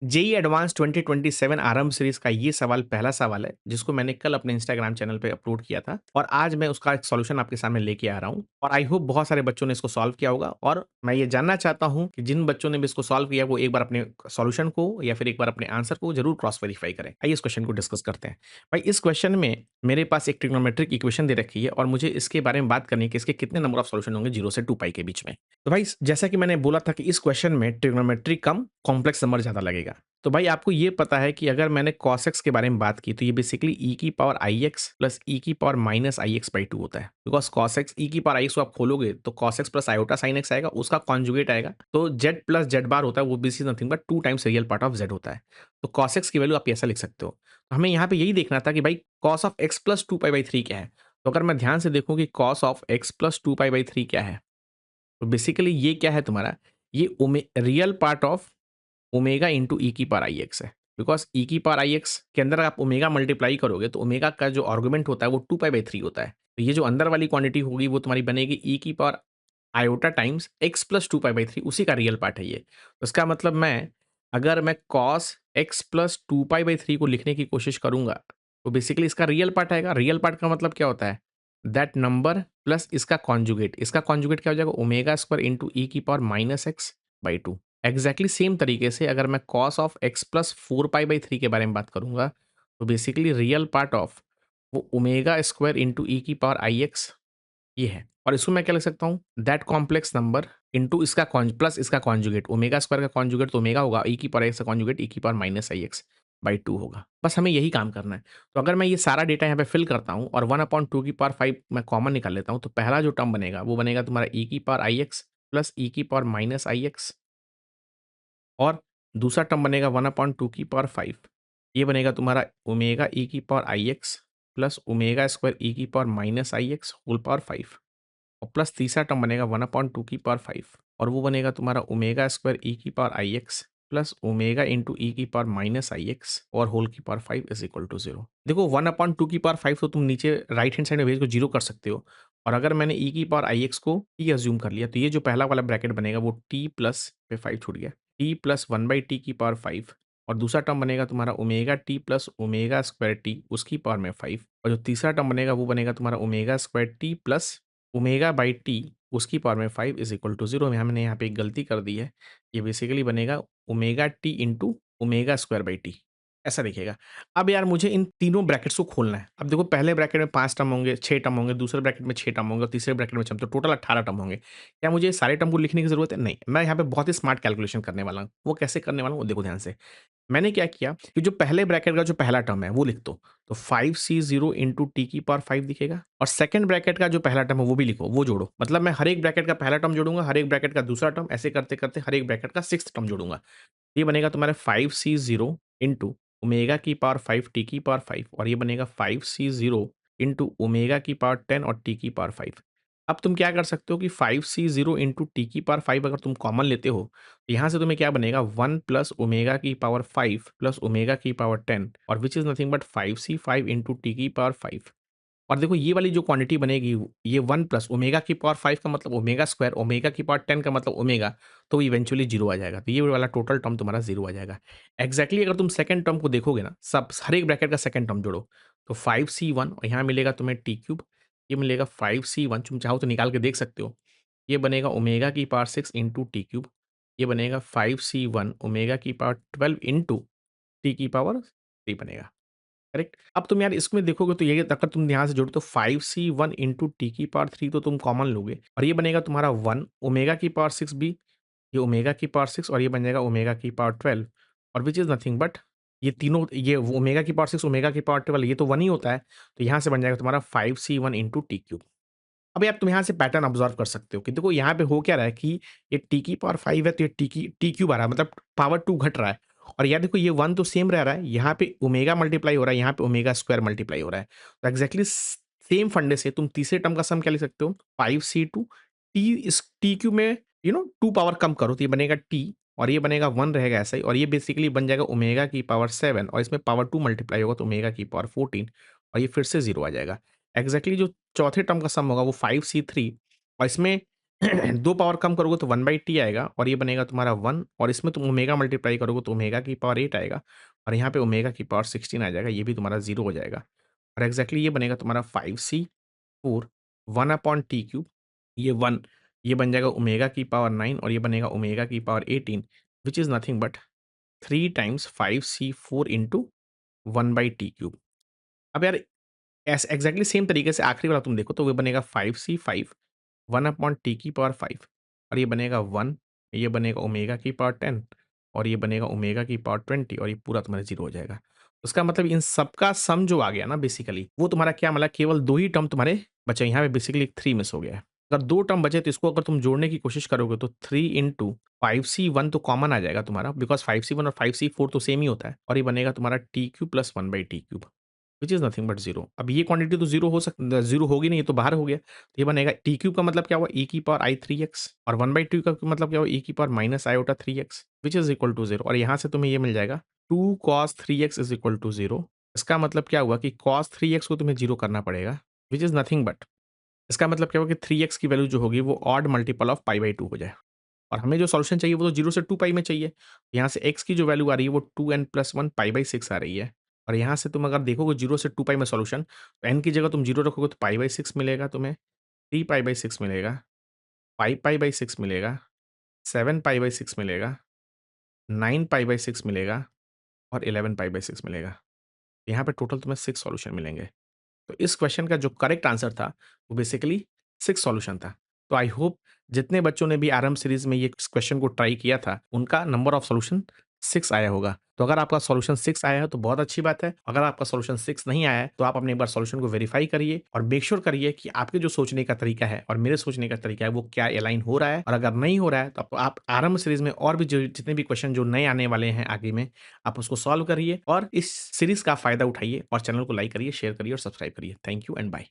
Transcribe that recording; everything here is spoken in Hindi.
जेईई एडवांस 2027 आरंभ सीरीज का ये सवाल पहला सवाल है, जिसको मैंने कल अपने इंस्टाग्राम चैनल पे अपलोड किया था और आज मैं उसका एक सॉल्यूशन आपके सामने लेके आ रहा हूँ और आई होप बहुत सारे बच्चों ने इसको सॉल्व किया होगा और मैं ये जानना चाहता हूँ कि जिन बच्चों ने भी इसको सॉल्व किया, वो एक बार अपने सॉल्यूशन को या फिर एक बार अपने आंसर को ज़रूर क्रॉस वेरीफाई करें। आइए इस क्वेश्चन को डिस्कस करते हैं। भाई, इस क्वेश्चन में मेरे पास एक ट्रिग्नोमेट्रिक इक्वेशन दे रखी है और मुझे इसके बारे में बात करनी है कि इसके कितने नंबर ऑफ सॉल्यूशन होंगे 0 से 2 पाई के बीच में। तो भाई, जैसा कि मैंने बोला था कि इस क्वेश्चन में ट्रिग्नोमेट्री कम, कॉम्प्लेक्स नंबर ज़्यादा लगेगा। तो भाई, आपको ये पता है कि अगर मैंने cos x के बारे में बात की तो ये बेसिकली e की पावर आई एक्स प्लस ई की power minus i x by two होता है। बिकॉज cos x e की पावर आई एक्स को आप खोलोगे तो cos x plus iota sine x आएगा, उसका कॉन्जुगेट आएगा। तो z प्लस जेड बार होता है, वो भी nothing but two times real part of z होता है। तो cos x की वैल्यू आप ऐसा लिख सकते हो। तो हमें यहाँ पे यही देखना था कि भाई cos of x plus two pi by three क्या है। तो अगर मैं ध्यान से देखूँ कि cos of x plus two pi by three क्या है, तो बेसिकली ये क्या है तुम्हारा, ये real part of omega into e की पावर आई एक्स है। बिकॉज ई की पावर आई एक्स के अंदर आप ओमेगा मल्टीप्लाई करोगे तो ओमेगा का जो आर्गुमेंट होता है वो टू पाई बाई थ्री होता है। तो ये जो अंदर वाली क्वांटिटी होगी वो तुम्हारी बनेगी ई की power iota times x plus two pi by three, उसी का रियल पार्ट है ये। तो इसका मतलब अगर मैं cos x plus two pi by three को लिखने की कोशिश करूंगा तो बेसिकली इसका रियल पार्ट आएगा। रियल पार्ट का मतलब क्या होता है, दैट नंबर प्लस इसका कॉन्जुगेट। इसका कॉन्जुगेट क्या हो जाएगा, ओमेगा स्क्वायर इंटू ई की power minus x by two. Exactly same तरीके से अगर मैं cos of x plus four pi by three के बारे में बात करूंगा तो बेसिकली रियल पार्ट ऑफ वो ओमेगा स्क्वायर इंटू ई की पावर आई एक्स ये है। और इसको मैं क्या लिख सकता हूँ, दैट कॉम्प्लेक्स नंबर इंटू इसका प्लस इसका कॉन्जुगेट। ओमेगा स्क्वायर का कॉन्जुगेट तो ओमेगा होगा, ई की पावर एक्स का कॉन्जुगेट ई की power minus i x by two होगा। बस हमें यही काम करना है। तो अगर मैं ये सारा डेटा यहाँ पे फिल करता हूँ और वन अपॉन टू की पावर फाइव मैं कॉमन निकाल लेता हूँ, तो पहला जो टर्म बनेगा वो बनेगा तुम्हारा ई की पावर आई एक्स प्लस ई की पावर माइनस आई एक्स, और दूसरा टर्म बनेगा वन अपॉन टू की पावर फाइव। ये बनेगा तुम्हारा ओमेगा ई की power i x plus omega square ई की power minus i x whole power five, और प्लस तीसरा टर्म बनेगा वन अपॉन टू की पावर फाइव, और वो बनेगा तुम्हारा ओमेगा स्क्वायर ई की power i x plus omega into e की पावर माइनस आई एक्स और होल की power five is equal to zero. देखो, वन अपॉन टू की पावर फाइव तो तुम नीचे राइट हैंड साइड में भेज को जीरो कर सकते हो, और अगर मैंने ई की पावर आई एक्स को टी अज्यूम कर लिया तो ये जो पहला वाला ब्रैकेट बनेगा वो टी प्लस पे फाइव छूट गया, t plus one by t की पावर फाइव, और दूसरा टर्म बनेगा तुम्हारा omega t plus omega square t उसकी पावर में फाइव, और जो तीसरा टर्म बनेगा वो बनेगा तुम्हारा omega square t plus omega by t उसकी पावर में five is equal to zero. में हमने यहाँ पे एक गलती कर दी है। ये बेसिकली बनेगा omega T into omega square by T, ऐसा दिखेगा। अब यार मुझे इन तीनों ब्रैकेट्स को खोलना है। अब देखो, पहले ब्रैकेट में 5 टर्म होंगे, 6 टर्म होंगे, दूसरे ब्रैकेट में 6 टर्म होंगे और तीसरे ब्रैकेट में 6, तो टोटल 18 टर्म होंगे। क्या मुझे सारे टर्म को लिखने की ज़रूरत है? नहीं, मैं यहाँ पे बहुत ही स्मार्ट कैलकुलेशन करने वाला हूँ। वो कैसे करने वाला हूँ, वो देखो ध्यान से। मैंने क्या किया कि जो पहले ब्रैकेट का जो पहला टर्म है वो लिख दो, तो 5c0 इंटू टी की पावर 5 दिखेगा, और सेकंड ब्रैकेट का जो पहला टर्म है वो भी लिखो, वो जोड़ो। मतलब मैं हर एक ब्रैकेट का पहला टर्म जोड़ूंगा, हर एक ब्रैकेट का दूसरा टर्म, ऐसे करते करते हर एक ब्रैकेट का सिक्स्थ टर्म जोड़ूंगा। ये बनेगा तुम्हारा 5c0 इंटू ओमेगा की पावर 5 टी की पावर 5, और ये बनेगा 5c0 इंटू ओमेगा की पावर 10 और टी की पावर 5। अब तुम क्या कर सकते हो कि 5c0 इंटू टी की पावर 5 अगर तुम कॉमन लेते हो तो यहाँ से तुम्हें क्या बनेगा, 1 प्लस ओमेगा की पावर 5 प्लस ओमेगा की पावर 10, और which is nothing but 5c5 into T की पावर 5। और देखो, ये वाली जो क्वांटिटी बनेगी, ये 1 प्लस ओमेगा की पावर 5 का मतलब ओमेगा स्क्वायर, ओमेगा की पावर 10 का मतलब ओमेगा, तो इवेंचुअली जीरो आ जाएगा। तो ये वाला टोटल टर्म तुम्हारा जीरो आ जाएगा। एग्जैक्टली अगर तुम सेकंड टर्म को देखोगे ना, सब हर एक ब्रैकेट का सेकंड टर्म जोड़ो, तो 5c1 और यहाँ मिलेगा तुम्हें टी क्यूब, ये मिलेगा 5c1, तुम चाहो तो निकाल के देख सकते हो। ये बनेगा ओमेगा की पावर 6 इंटू टी क्यूब, ये बनेगा 5c1 ओमेगा की पावर 12 इंटू टी की पावर 3 बनेगा। करेक्ट। अब तुम यार इसमें देखोगे तो ये अगर तुम यहाँ से जोड़ो तो 5c1 इंटू टी की पावर 3 तो तुम कॉमन लोगे, और ये बनेगा तुम्हारा 1 ओमेगा की पावर 6 भी, ये ओमेगा की पावर 6, और ये बन जाएगा ओमेगा की पावर 12, और विच इज़ नथिंग बट ये तीनों, ये ओमेगा की पावर 6 ओमेगा की पावर 12 ये तो 1 ही होता है। तो यहाँ से बन जाएगा तुम्हारा 5c1 इंटू टी क्यूब। अब यार तुम यहाँ से पैटर्न ऑब्जर्व कर सकते हो कि देखो यहाँ पे हो क्या रहा है कि ये टी की पावर 5 है तो ये टी क्यूब आ रहा है, मतलब पावर 2 घट रहा है। और यार देखो, ये 1 तो सेम रह रहा है, यहाँ पे ओमेगा मल्टीप्लाई हो रहा है, यहाँ पे ओमेगा स्क्वायर मल्टीप्लाई हो रहा है। तो एग्जैक्टली सेम फंडे से तुम तीसरे टर्म का सम क्या लिख सकते हो, 5c2 टी, इस टी क्यूब में 2 पावर कम करो तो ये बनेगा टी, और ये बनेगा 1 रहेगा ऐसा ही, और ये बेसिकली बन जाएगा ओमेगा की पावर 7, और इसमें पावर 2 मल्टीप्लाई होगा तो ओमेगा की पावर 14, और ये फिर से जीरो आ जाएगा। एग्जैक्टली जो चौथे टर्म का सम होगा वो 5c3, और इसमें 2 पावर कम करोगे तो 1/t आएगा और ये बनेगा तुम्हारा 1 और इसमें तुम ओमेगा मल्टीप्लाई करोगे तो ओमेगा की पावर 8 आएगा और यहाँ पे ओमेगा की पावर 16 आ जाएगा, ये भी तुम्हारा 0 हो जाएगा और एग्ज़ैक्टली ये बनेगा तुम्हारा 5c4 1/t³ ये 1 ये बन जाएगा ओमेगा की पावर 9 और ये बनेगा ओमेगा की power 18 which is nothing but 3 times 5c4 into 1/t³। अब यार ऐसे एग्ज़ैक्टली सेम तरीके से आखिरी वाला तुम देखो तो वो बनेगा 5c5 1/t की पावर 5 और ये बनेगा 1, ये बनेगा ओमेगा की पावर 10 और ये बनेगा ओमेगा की पावर 20 और ये पूरा तुम्हारा 0 हो जाएगा। उसका मतलब इन सबका सम जो आ गया ना बेसिकली, वो तुम्हारा क्या मतलब केवल 2 ही टर्म तुम्हारे बचे। यहाँ पे बेसिकली 3 मिस हो गया है। अगर 2 टर्म बचे तो इसको अगर तुम जोड़ने की कोशिश करोगे तो 3 इंटू 5c1 तो कॉमन आ जाएगा तुम्हारा बिकॉज़ 5c1 और 5c4 तो सेम ही होता है और ये बनेगा तुम्हारा t³ plus 1/t³ which is nothing but 0। अब ये क्वांटिटी तो 0 होगी नहीं, ये तो बाहर हो गया। तो ये बनेगा t³ का मतलब क्या हुआ e की पावर i3x और 1/2 का मतलब क्या हुआ e की power minus iota 3x which is equal to 0 और यहाँ से तुम्हें ये मिल जाएगा 2 cos 3x is equal to 0। इसका मतलब क्या हुआ कि cos 3x को तुम्हें 0 करना पड़ेगा व्हिच इज़ नथिंग बट इसका मतलब क्या हुआ कि 3x की वैल्यू जो होगी वो ऑड मल्टीपल ऑफ पाई/2 हो जाए और हमें जो सॉल्यूशन चाहिए वो तो 0 से 2 पाई में चाहिए। यहाँ से x की जो वैल्यू आ रही है वो 2n+1 पाई/6 आ रही है और यहाँ से तुम अगर देखोगे 0 से 2 पाई में सॉल्यूशन तो n की जगह तुम 0 रखोगे तो पाई/6 मिलेगा तुम्हें, 3 पाई/6 मिलेगा, 5 पाई/6 मिलेगा, 7 पाई/6 मिलेगा, 9 पाई/6 मिलेगा और 11 पाई/6 मिलेगा। यहाँ पे टोटल तुम्हें 6 सॉल्यूशन मिलेंगे। तो इस क्वेश्चन का जो करेक्ट आंसर था, वो बेसिकली 6 सॉल्यूशन था। तो आई होप जितने बच्चों ने भी आरएम सीरीज़ में ये इस क्वेश्चन को ट्राई किया था, उनका नंबर ऑफ सॉल्यूशन 6 आया होगा। तो अगर आपका सॉल्यूशन 6 आया है तो बहुत अच्छी बात है। अगर आपका सॉल्यूशन 6 नहीं आया है, तो आप अपने एक बार सॉल्यूशन को वेरीफाई करिए और मेक श्योर करिए कि आपके जो सोचने का तरीका है और मेरे सोचने का तरीका है, वो क्या अलाइन हो रहा है और अगर नहीं हो रहा है, तो आप आरएम सीरीज़ में और भी जो जितने भी क्वेश्चन जो नए आने वाले हैं आगे में, आप उसको सॉल्व करिए और इस सीरीज़ का फ़ायदा उठाइए और चैनल को लाइक करिए, शेयर करिए और सब्सक्राइब करिए। Thank you and bye.